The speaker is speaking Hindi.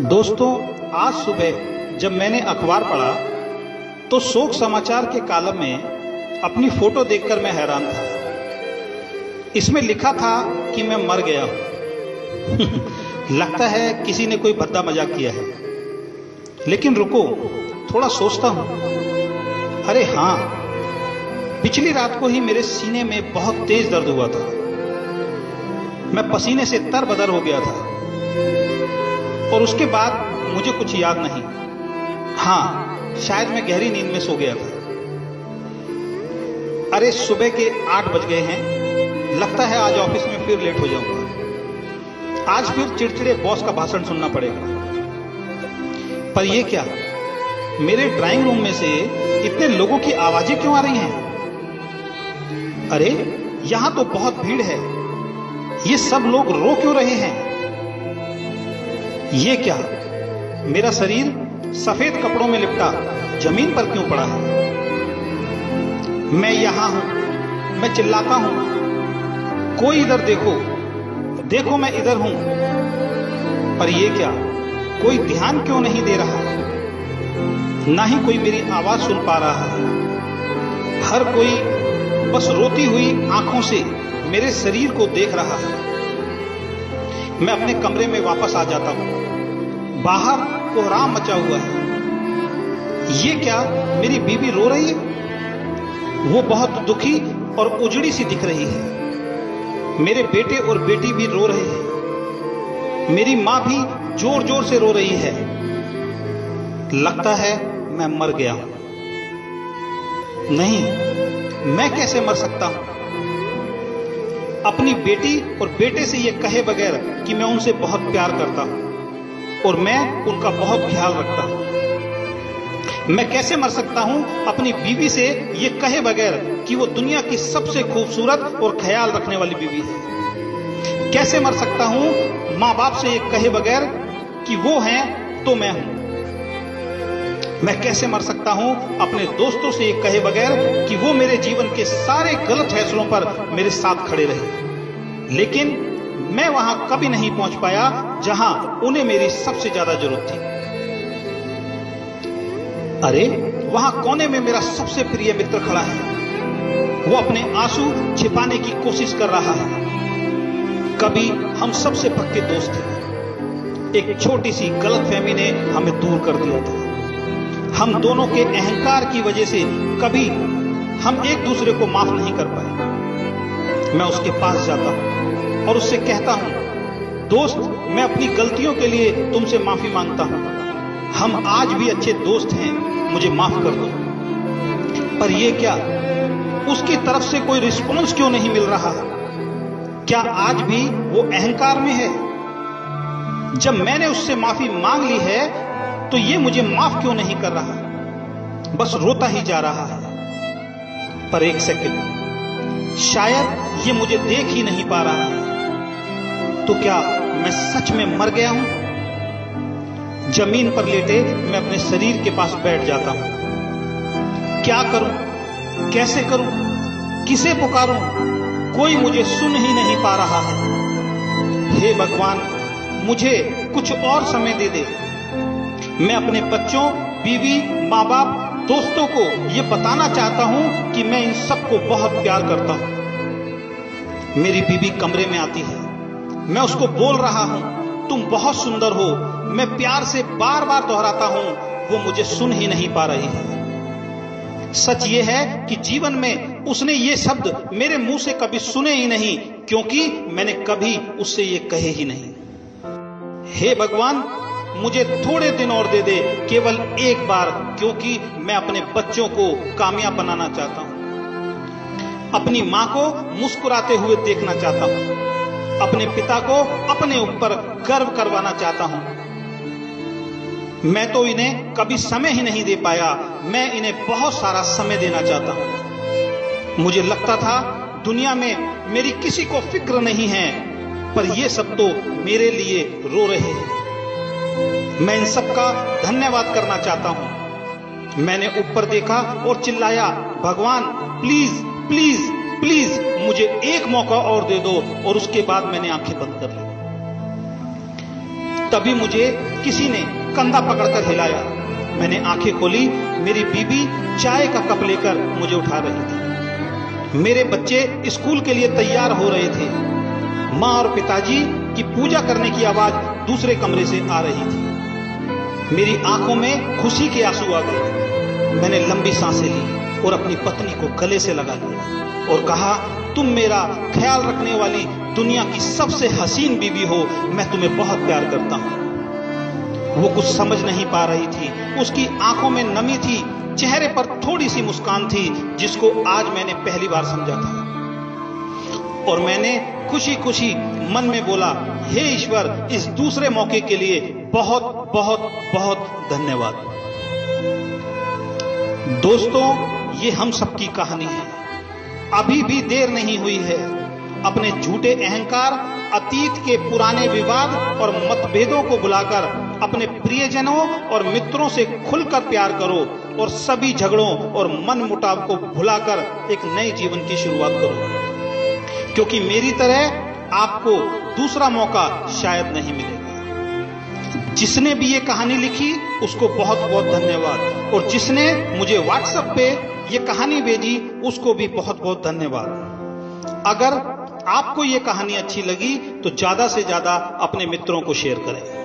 दोस्तों, आज सुबह जब मैंने अखबार पढ़ा तो शोक समाचार के कॉलम में अपनी फोटो देखकर मैं हैरान था। इसमें लिखा था कि मैं मर गया हूं। लगता है किसी ने कोई भद्दा मजाक किया है। लेकिन रुको, थोड़ा सोचता हूं। अरे हाँ, पिछली रात को ही मेरे सीने में बहुत तेज दर्द हुआ था। मैं पसीने से तरबतर हो गया था और उसके बाद मुझे कुछ याद नहीं। हाँ, शायद मैं गहरी नींद में सो गया था। अरे सुबह के 8 बज गए हैं। लगता है आज ऑफिस में फिर लेट हो जाऊंगा। आज फिर चिड़चिड़े बॉस का भाषण सुनना पड़ेगा। पर यह क्या, मेरे ड्राइंग रूम में से इतने लोगों की आवाजें क्यों आ रही हैं? अरे यहां तो बहुत भीड़ है। ये सब लोग रो क्यों रहे हैं? ये क्या, मेरा शरीर सफेद कपड़ों में लिपटा जमीन पर क्यों पड़ा है? मैं यहां हूं, मैं चिल्लाता हूं, कोई इधर देखो, देखो मैं इधर हूं। पर यह क्या, कोई ध्यान क्यों नहीं दे रहा? ना ही कोई मेरी आवाज सुन पा रहा है। हर कोई बस रोती हुई आंखों से मेरे शरीर को देख रहा है। मैं अपने कमरे में वापस आ जाता हूं। बाहर कोहराम मचा हुआ है। ये क्या, मेरी बीवी रो रही है? वो बहुत दुखी और उजड़ी सी दिख रही है। मेरे बेटे और बेटी भी रो रहे हैं। मेरी मां भी जोर जोर से रो रही है। लगता है मैं मर गया हूं। नहीं, मैं कैसे मर सकता हूं? अपनी बेटी और बेटे से यह कहे बगैर कि मैं उनसे बहुत प्यार करता हूं और मैं उनका बहुत ख्याल रखता हूं। मैं कैसे मर सकता हूं अपनी बीवी से यह कहे बगैर कि वो दुनिया की सबसे खूबसूरत और ख्याल रखने वाली बीवी है? कैसे मर सकता हूं मां बाप से यह कहे बगैर कि वो हैं तो मैं हूं? मैं कैसे मर सकता हूं अपने दोस्तों से यह कहे बगैर कि वो मेरे जीवन के सारे गलत फैसलों पर मेरे साथ खड़े रहे? लेकिन मैं वहां कभी नहीं पहुंच पाया जहां उन्हें मेरी सबसे ज्यादा जरूरत थी। अरे वहां कोने में मेरा सबसे प्रिय मित्र खड़ा है। वो अपने आंसू छिपाने की कोशिश कर रहा है। कभी हम सबसे पक्के दोस्त थे। एक छोटी सी गलतफहमी ने हमें दूर कर दिया था। हम दोनों के अहंकार की वजह से कभी हम एक दूसरे को माफ नहीं कर पाए। मैं उसके पास जाता हूं और उससे कहता हूं, दोस्त, मैं अपनी गलतियों के लिए तुमसे माफी मांगता हूं। हम आज भी अच्छे दोस्त हैं, मुझे माफ कर दो। पर यह क्या, उसकी तरफ से कोई रिस्पॉन्स क्यों नहीं मिल रहा? क्या आज भी वो अहंकार में है? जब मैंने उससे माफी मांग ली है तो ये मुझे माफ क्यों नहीं कर रहा? बस रोता ही जा रहा है। पर एक सेकंड, शायद ये मुझे देख ही नहीं पा रहा है। तो क्या मैं सच में मर गया हूं? जमीन पर लेटे मैं अपने शरीर के पास बैठ जाता हूं। क्या करूं, कैसे करूं, किसे पुकारूं? कोई मुझे सुन ही नहीं पा रहा है। हे भगवान, मुझे कुछ और समय दे दे। मैं अपने बच्चों, बीवी, मां बाप, दोस्तों को यह बताना चाहता हूं कि मैं इन सबको बहुत प्यार करता हूं। मेरी बीवी कमरे में आती है। मैं उसको बोल रहा हूं, तुम बहुत सुंदर हो। मैं प्यार से बार बार दोहराता हूं, वो मुझे सुन ही नहीं पा रही है। सच ये है कि जीवन में उसने ये शब्द मेरे मुंह से कभी सुने ही नहीं, क्योंकि मैंने कभी उससे ये कहे ही नहीं। हे भगवान, मुझे थोड़े दिन और दे दे, केवल एक बार, क्योंकि मैं अपने बच्चों को कामयाब बनाना चाहता हूं। अपनी मां को मुस्कुराते हुए देखना चाहता हूं। अपने पिता को अपने ऊपर गर्व करवाना चाहता हूं। मैं तो इन्हें कभी समय ही नहीं दे पाया। मैं इन्हें बहुत सारा समय देना चाहता हूं। मुझे लगता था दुनिया में मेरी किसी को फिक्र नहीं है, पर ये सब तो मेरे लिए रो रहे हैं। मैं इन सब का धन्यवाद करना चाहता हूं। मैंने ऊपर देखा और चिल्लाया, भगवान प्लीज प्लीज प्लीज मुझे एक मौका और दे दो। और उसके बाद मैंने आंखें बंद कर ली। तभी मुझे किसी ने कंधा पकड़कर हिलाया। मैंने आंखें खोली। मेरी बीबी चाय का कप लेकर मुझे उठा रही थी। मेरे बच्चे स्कूल के लिए तैयार हो रहे थे। मां और पिताजी की पूजा करने की आवाज दूसरे कमरे से आ रही थी। मेरी आंखों में खुशी के आंसू आ गए। मैंने लंबी सांसें ली और अपनी पत्नी को गले से लगा लिया और कहा, तुम मेरा ख्याल रखने वाली दुनिया की सबसे हसीन बीबी हो। मैं तुम्हें बहुत प्यार करता हूं। वो कुछ समझ नहीं पा रही थी। उसकी आंखों में नमी थी, चेहरे पर थोड़ी सी मुस्कान थी, जिसको आज मैंने पहली बार समझा था। और मैंने खुशी खुशी मन में बोला, हे ईश्वर, इस दूसरे मौके के लिए बहुत बहुत बहुत धन्यवाद। दोस्तों, ये हम सबकी कहानी है। अभी भी देर नहीं हुई है। अपने झूठे अहंकार, अतीत के पुराने विवाद और मतभेदों को भुलाकर अपने प्रियजनों और मित्रों से खुलकर प्यार करो और सभी झगड़ों और मन मुटाव को भुलाकर एक नए जीवन की शुरुआत करो। क्योंकि मेरी तरह आपको दूसरा मौका शायद नहीं मिलेगा। जिसने भी ये कहानी लिखी उसको बहुत बहुत धन्यवाद। और जिसने मुझे व्हाट्सएप पे ये कहानी भेजी उसको भी बहुत बहुत धन्यवाद। अगर आपको ये कहानी अच्छी लगी तो ज्यादा से ज्यादा अपने मित्रों को शेयर करें।